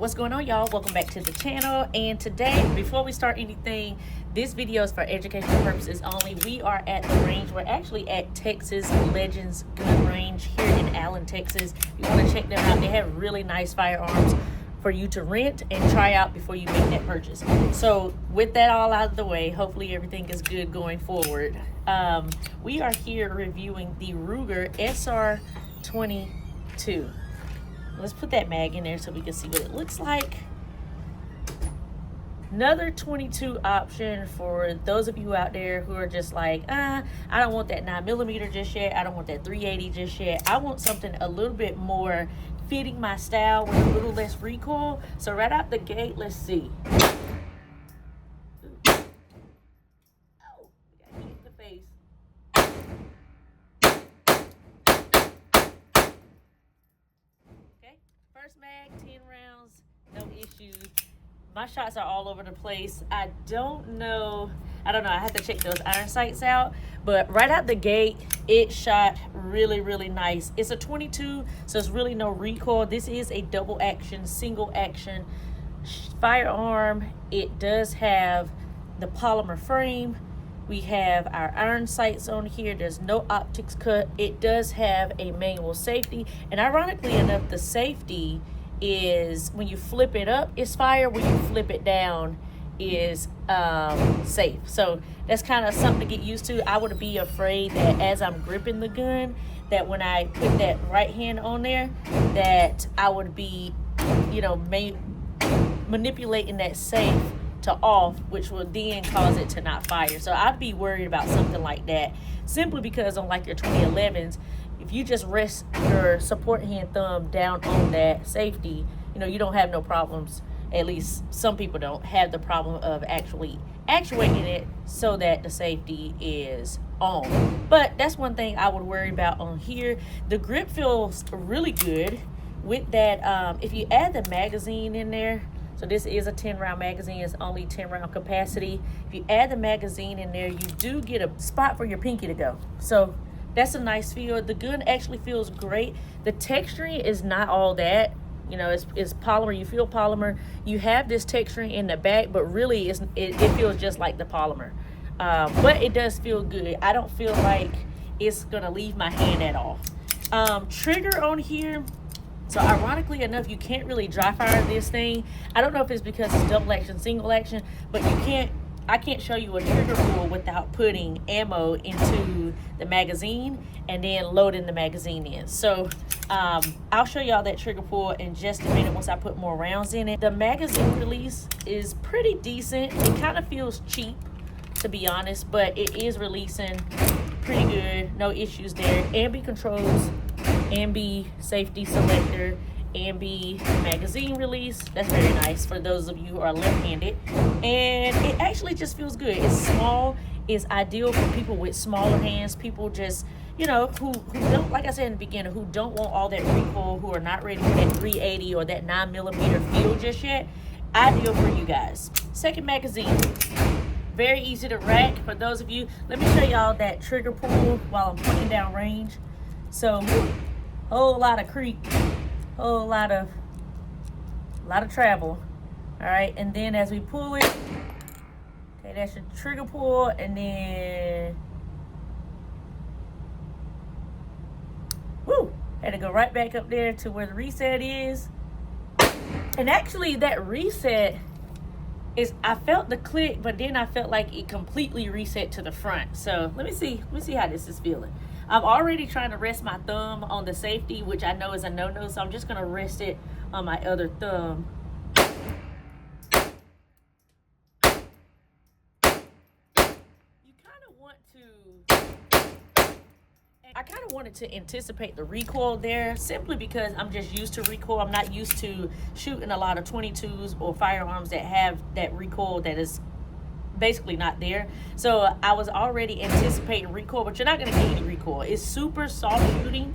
What's going on, y'all? Welcome back to the channel. And today, before we start anything, this video is for educational purposes only. We are at the range. We're actually at Texas Legends Gun Range here in Allen, Texas. If you want to check them out, they have really nice firearms for you to rent and try out before you make that purchase. So with that all out of the way, hopefully everything is good going forward. We are here reviewing the Ruger SR22. Let's put that mag in there so we can see what it looks like. Another 22 option for those of you out there who are just like, I don't want that 9mm just yet. I don't want that 380 just yet. I want something a little bit more fitting my style with a little less recoil. So right out the gate, let's see. Oh, we gotta hit the face. First mag, 10 rounds, no issues. My shots are all over the place. I don't know, I have to check those iron sights out, but right out the gate, it shot really, really nice. It's a 22, so it's really no recoil. This is a double action, single action firearm. It does have the polymer frame. We have our iron sights on here. There's no optics cut. It does have a manual safety. And ironically enough, the safety is when you flip it up, it's fire. When you flip it down, is safe. So that's kind of something to get used to. I would be afraid that as I'm gripping the gun, that when I put that right hand on there, that I would be, manipulating that safe to off, which will then cause it to not fire. So I'd be worried about something like that, simply because on like your 2011s, if you just rest your support hand thumb down on that safety, you don't have no problems. At least some people don't have the problem of actually actuating it so that the safety is on. But that's one thing I would worry about on here. The grip feels really good with that. If you add the magazine in there, so this is a 10-round magazine. It's only 10-round capacity. If you add the magazine in there, you do get a spot for your pinky to go. So that's a nice feel. The gun actually feels great. The texturing is not all that. It's polymer. You feel polymer. You have this texturing in the back, but really it feels just like the polymer. But it does feel good. I don't feel like it's going to leave my hand at all. Trigger on here. So ironically enough, you can't really dry fire this thing. I don't know if it's because it's double action, single action, but I can't show you a trigger pull without putting ammo into the magazine and then loading the magazine in. So I'll show y'all that trigger pull in just a minute once I put more rounds in it. The magazine release is pretty decent. It kind of feels cheap, to be honest, but it is releasing pretty good. No issues there. Ambi controls, Ambi safety selector, Ambi magazine release. That's very nice for those of you who are left-handed. And it actually just feels good. It's small. It's ideal for people with smaller hands. People just, who don't, like I said in the beginning, who don't want all that recoil, who are not ready for that 380 or that 9mm feel just yet. Ideal for you guys. Second magazine. Very easy to rack for those of you. Let me show y'all that trigger pull while I'm putting down range. So, whole lot of creep, whole lot of travel. All right, and then as we pull it, okay, that's your trigger pull, and then, had to go right back up there to where the reset is. And actually, that reset is, I felt the click, but then I felt like it completely reset to the front. So let me see how this is feeling. I'm already trying to rest my thumb on the safety, which I know is a no-no, so I'm just gonna rest it on my other thumb. I kind of wanted to anticipate the recoil there, simply because I'm just used to recoil. I'm not used to shooting a lot of 22s or firearms that have that recoil that is basically not there. So I was already anticipating recoil, but you're not going to get any recoil. It's super soft shooting.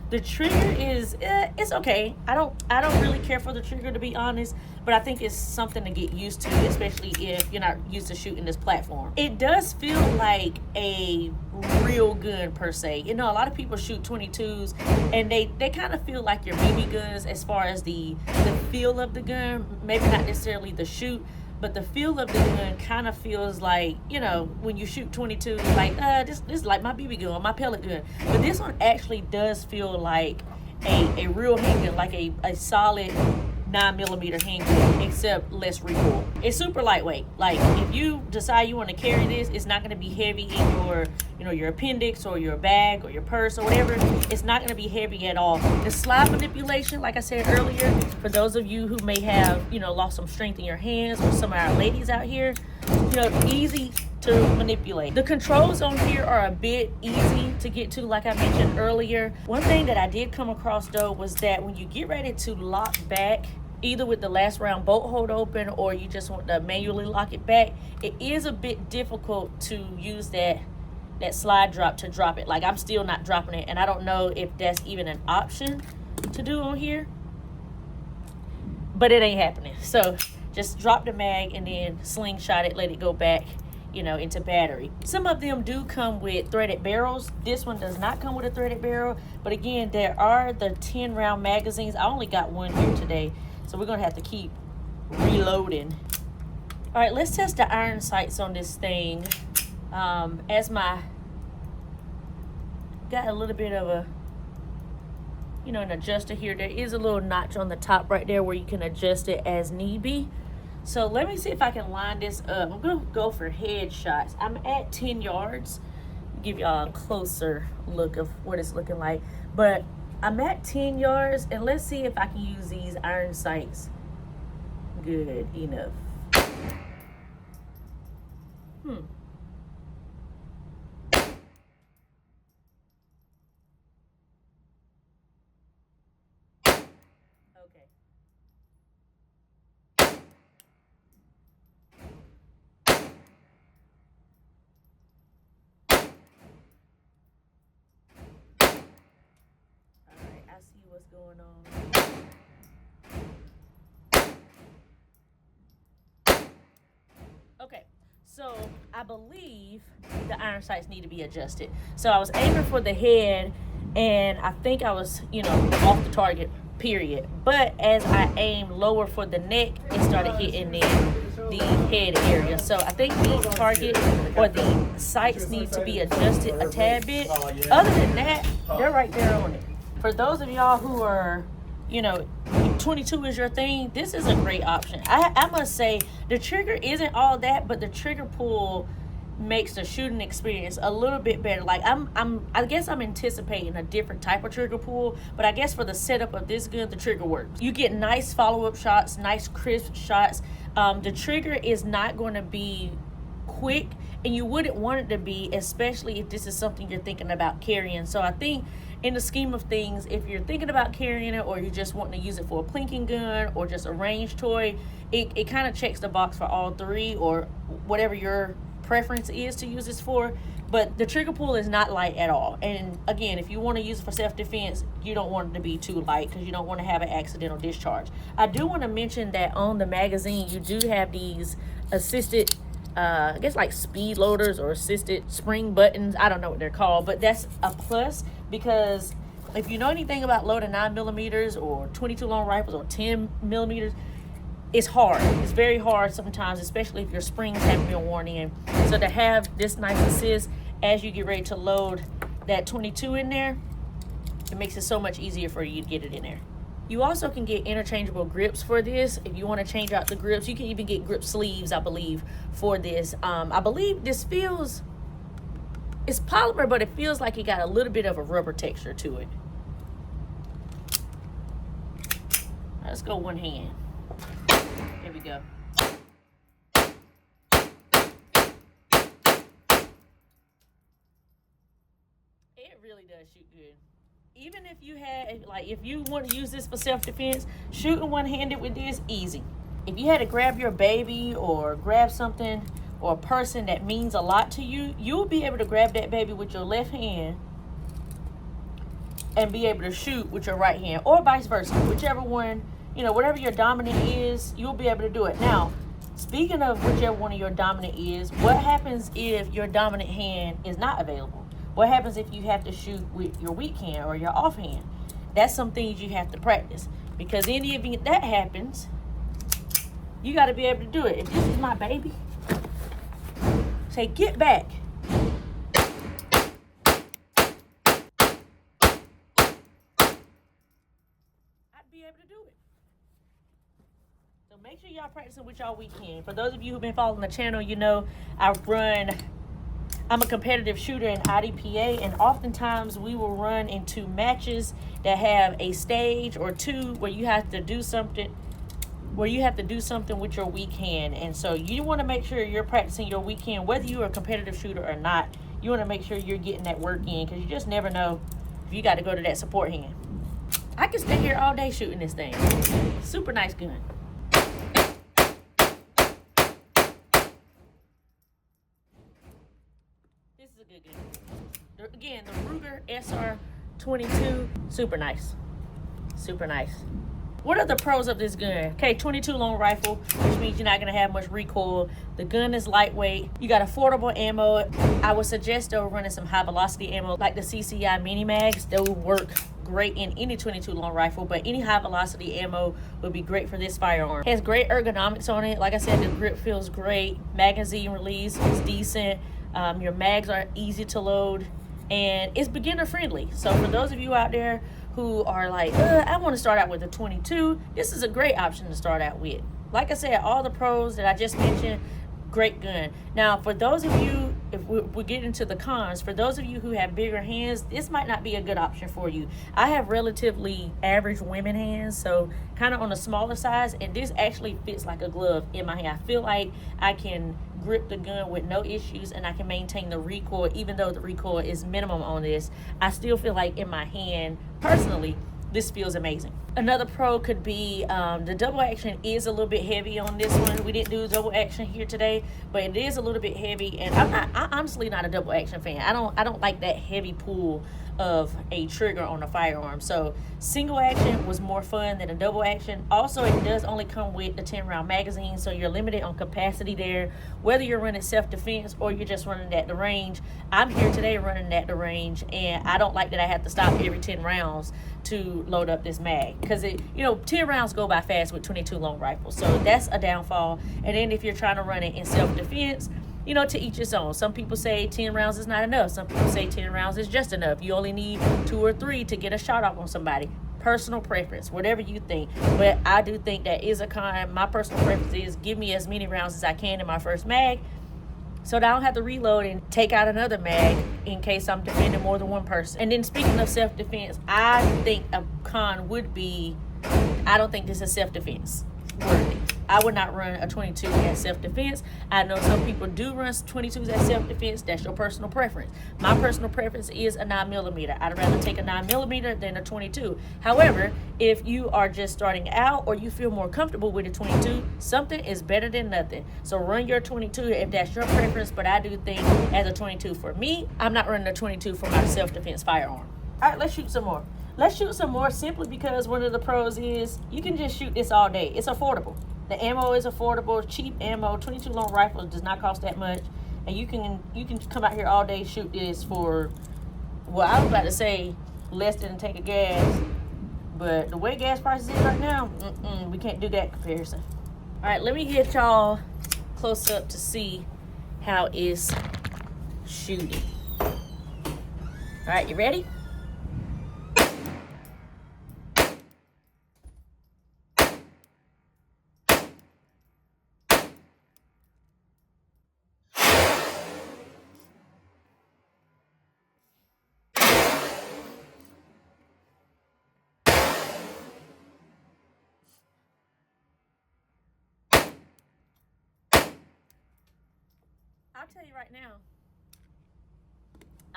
The trigger is it's okay. I don't really care for the trigger, to be honest, but I think it's something to get used to, especially if you're not used to shooting this platform. It does feel like a real gun per se. You know, a lot of people shoot 22s and they kind of feel like your BB guns as far as the feel of the gun, maybe not necessarily the shoot, but the feel of the gun kind of feels like, you know, when you shoot 22, like, this is like my BB gun, my pellet gun. But this one actually does feel like a real handgun, like a solid 9mm handgun, except less recoil. It's super lightweight. Like, if you decide you want to carry this, it's not going to be heavy in your, you know, your appendix or your bag or your purse or whatever. It's not going to be heavy at all. The slide manipulation, like I said earlier, for those of you who may have, you know, lost some strength in your hands, or some of our ladies out here, you know, easy to manipulate. The controls on here are a bit easy to get to, like I mentioned earlier. One thing that I did come across though was that when you get ready to lock back, either with the last round bolt hold open or you just want to manually lock it back, it is a bit difficult to use that slide drop to drop it. Like, I'm still not dropping it, and I don't know if that's even an option to do on here, but it ain't happening. So just drop the mag and then slingshot it, let it go back, you know, into battery. Some of them do come with threaded barrels. This one does not come with a threaded barrel, but again, there are the 10 round magazines. I only got one here today, so we're gonna have to keep reloading. All right, let's test the iron sights on this thing. As my, got a little bit of a, you know, an adjuster here. There is a little notch on the top right there where you can adjust it as need be. So let me see if I can line this up. I'm gonna go for headshots. I'm at 10 yards. Give y'all a closer look of what it's looking like. But I'm at 10 yards, and let's see if I can use these iron sights good enough. I see what's going on. Okay, so I believe the iron sights need to be adjusted. So I was aiming for the head, and I think I was, you know, off the target, period. But as I aimed lower for the neck, it started hitting the head area. So I think the target or the sights need to be adjusted a tad bit. Other than that, they're right there on it. For those of y'all who are, you know, 22 is your thing, this is a great option. I must say, the trigger isn't all that, but the trigger pull makes the shooting experience a little bit better. Like, I guess I'm anticipating a different type of trigger pull, but I guess for the setup of this gun, the trigger works. You get nice follow-up shots, nice crisp shots. The trigger is not going to be quick, and you wouldn't want it to be, especially if this is something you're thinking about carrying. So I think in the scheme of things, if you're thinking about carrying it, or you're just wanting to use it for a plinking gun or just a range toy, it kind of checks the box for all three, or whatever your preference is to use this for. But the trigger pull is not light at all. And again, if you want to use it for self-defense, you don't want it to be too light, because you don't want to have an accidental discharge. I do want to mention that on the magazine, you do have these assisted, I guess like speed loaders or assisted spring buttons. I don't know what they're called, but that's a plus, because if you know anything about loading 9mm or 22 long rifles or 10mm, it's hard. It's very hard sometimes, especially if your springs haven't been worn in. So to have this nice assist as you get ready to load that 22 in there, it makes it so much easier for you to get it in there. You also can get interchangeable grips for this. If you want to change out the grips, you can even get grip sleeves, I believe, for this. I believe this feels, it's polymer, but it feels like it got a little bit of a rubber texture to it. Let's go one hand. There we go. It really does shoot good. Even if you had, like, if you want to use this for self-defense, shooting one-handed with this, easy. If you had to grab your baby or grab something or a person that means a lot to you, you'll be able to grab that baby with your left hand and be able to shoot with your right hand, or vice versa, whichever one, you know, whatever your dominant is, you'll be able to do it. Now, speaking of whichever one of your dominant is, what happens if your dominant hand is not available? What happens if you have to shoot with your weak hand or your offhand? That's some things you have to practice, because in the event that happens, you got to be able to do it. If this is my baby, say, get back. I'd be able to do it. So make sure y'all practicing with y'all weekend. For those of you who've been following the channel, you know I'm a competitive shooter in IDPA, and oftentimes we will run into matches that have a stage or two where you have to do something with your weak hand. And so you want to make sure you're practicing your weak hand, whether you're a competitive shooter or not. You want to make sure you're getting that work in, because you just never know if you got to go to that support hand. I can stay here all day shooting this thing. Super nice gun. This is a good gun. Again, the Ruger SR22, super nice. Super nice. What are the pros of this gun? Okay, 22 long rifle, which means you're not gonna have much recoil. The gun is lightweight. You got affordable ammo. I would suggest though running some high velocity ammo like the CCI mini mags. They will work great in any 22 long rifle, but any high velocity ammo would be great for this firearm. It has great ergonomics on it. Like I said, the grip feels great. Magazine release is decent. Your mags are easy to load, and it's beginner friendly. So for those of you out there who are like, I want to start out with a 22, this is a great option to start out with. Like I said, all the pros that I just mentioned, great gun. Now, for those of you, if we get into the cons, for those of you who have bigger hands, this might not be a good option for you. I have relatively average women hands, so kind of on the smaller size, and this actually fits like a glove in my hand. I feel like I can grip the gun with no issues, and I can maintain the recoil. Even though the recoil is minimum on this, I still feel like in my hand, personally, this feels amazing. Another pro could be the double action is a little bit heavy on this one. We didn't do double action here today, but it is a little bit heavy, and I'm honestly not a double action fan. I don't like that heavy pull of a trigger on a firearm. So single action was more fun than a double action. Also, it does only come with the 10-round magazine, so you're limited on capacity there, whether you're running self-defense or you're just running at the range. I'm here today running at the range, and I don't like that I have to stop every 10 rounds to load up this mag, because 10 rounds go by fast with 22 long rifles, so that's a downfall. And then if you're trying to run it in self-defense, to each its own. Some people say 10 rounds is not enough. Some people say 10 rounds is just enough. You only need 2 or 3 to get a shot off on somebody. Personal preference, whatever you think. But I do think that is a con. My personal preference is give me as many rounds as I can in my first mag, so that I don't have to reload and take out another mag in case I'm defending more than one person. And then speaking of self-defense, I think a con would be, I don't think this is self-defense worthy. I would not run a 22 as self-defense. I know some people do run 22s as self-defense. That's your personal preference. My personal preference is a 9mm. I'd rather take a 9mm than a 22. However, if you are just starting out or you feel more comfortable with a 22, something is better than nothing. So run your 22 if that's your preference, but I do think as a 22 for me, I'm not running a 22 for my self-defense firearm. All right, let's shoot some more. Let's shoot some more simply because one of the pros is you can just shoot this all day. It's affordable. The ammo is affordable, cheap ammo. 22 long rifle does not cost that much, and you can come out here all day, shoot this for, well, I was about to say less than a tank of gas, but the way gas prices is right now, we can't do that comparison. All right, let me get y'all close up to see how it's shooting. All right, you ready?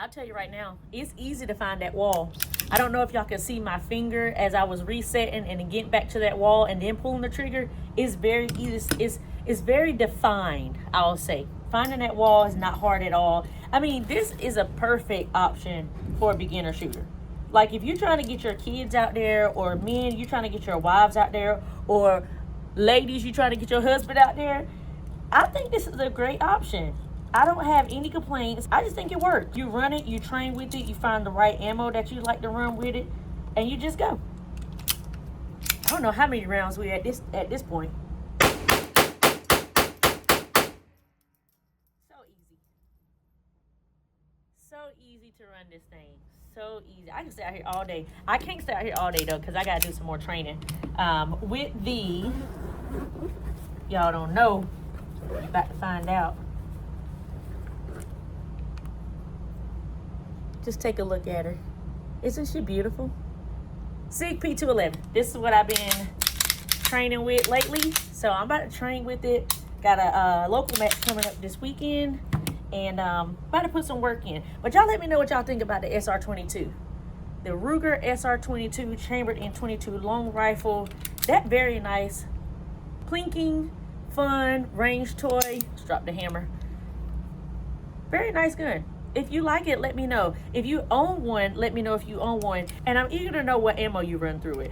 I'll tell you right now, it's easy to find that wall. I don't know if y'all can see my finger as I was resetting and then getting back to that wall and then pulling the trigger. It's very easy. It's very defined, I'll say. Finding that wall is not hard at all. I mean, this is a perfect option for a beginner shooter. Like if you're trying to get your kids out there, or men, you're trying to get your wives out there, or ladies, you're trying to get your husband out there, I think this is a great option. I don't have any complaints. I just think it works. You run it, you train with it, you find the right ammo that you like to run with it, and you just go. I don't know how many rounds we're at this point. So easy to run this thing. So easy. I can stay out here all day. I can't stay out here all day though, because I gotta do some more training. With the, y'all don't know, about to find out. Just take a look at her. Isn't she beautiful? SIG P211. This is what I've been training with lately. So I'm about to train with it. Got a local match coming up this weekend. And about to put some work in. But y'all let me know what y'all think about the SR22. The Ruger SR22 chambered in 22 long rifle. That very nice, plinking, fun, range toy. Let's drop the hammer. Very nice gun. If you like it, let me know. If you own one, let me know if you own one. And I'm eager to know what ammo you run through it.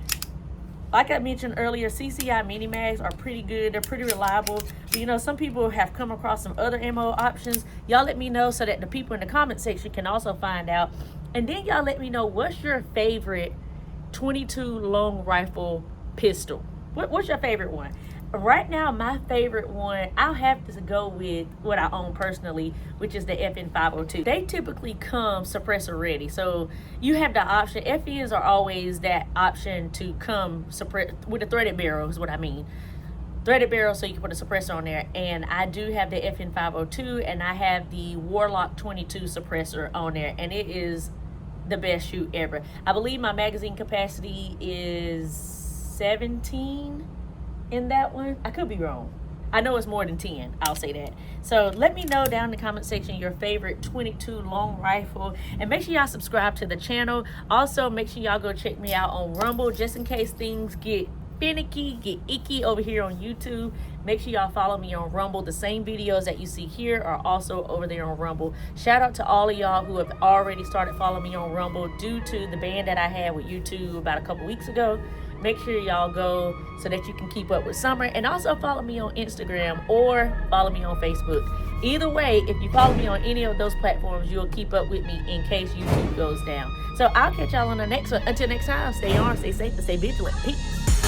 Like I mentioned earlier, CCI mini mags are pretty good. They're pretty reliable. But you know, some people have come across some other ammo options. Y'all let me know so that the people in the comment section can also find out. And then y'all let me know, what's your favorite 22 long rifle pistol? What's your favorite one? Right now, my favorite one, I'll have to go with what I own personally, which is the FN502. They typically come suppressor ready. So you have the option. FEs are always that option to come with a threaded barrel is what I mean. Threaded barrel, so you can put a suppressor on there. And I do have the FN502, and I have the Warlock 22 suppressor on there. And it is the best shoot ever. I believe my magazine capacity is 17 in that one. I could be wrong. I know it's more than 10, I'll say that. So let me know down in the comment section your favorite 22 long rifle, and make sure y'all subscribe to the channel. Also make sure y'all go check me out on Rumble, just in case things get finicky, get icky over here on YouTube. Make sure y'all follow me on Rumble. The same videos that you see here are also over there on Rumble. Shout out to all of y'all who have already started following me on Rumble due to the ban that I had with YouTube about a couple weeks ago. Make sure y'all go so that you can keep up with summer, and also follow me on Instagram or follow me on Facebook. Either way, if you follow me on any of those platforms, you'll keep up with me in case YouTube goes down. So I'll catch y'all on the next one. Until next time, stay armed, stay safe, and stay vigilant. Peace.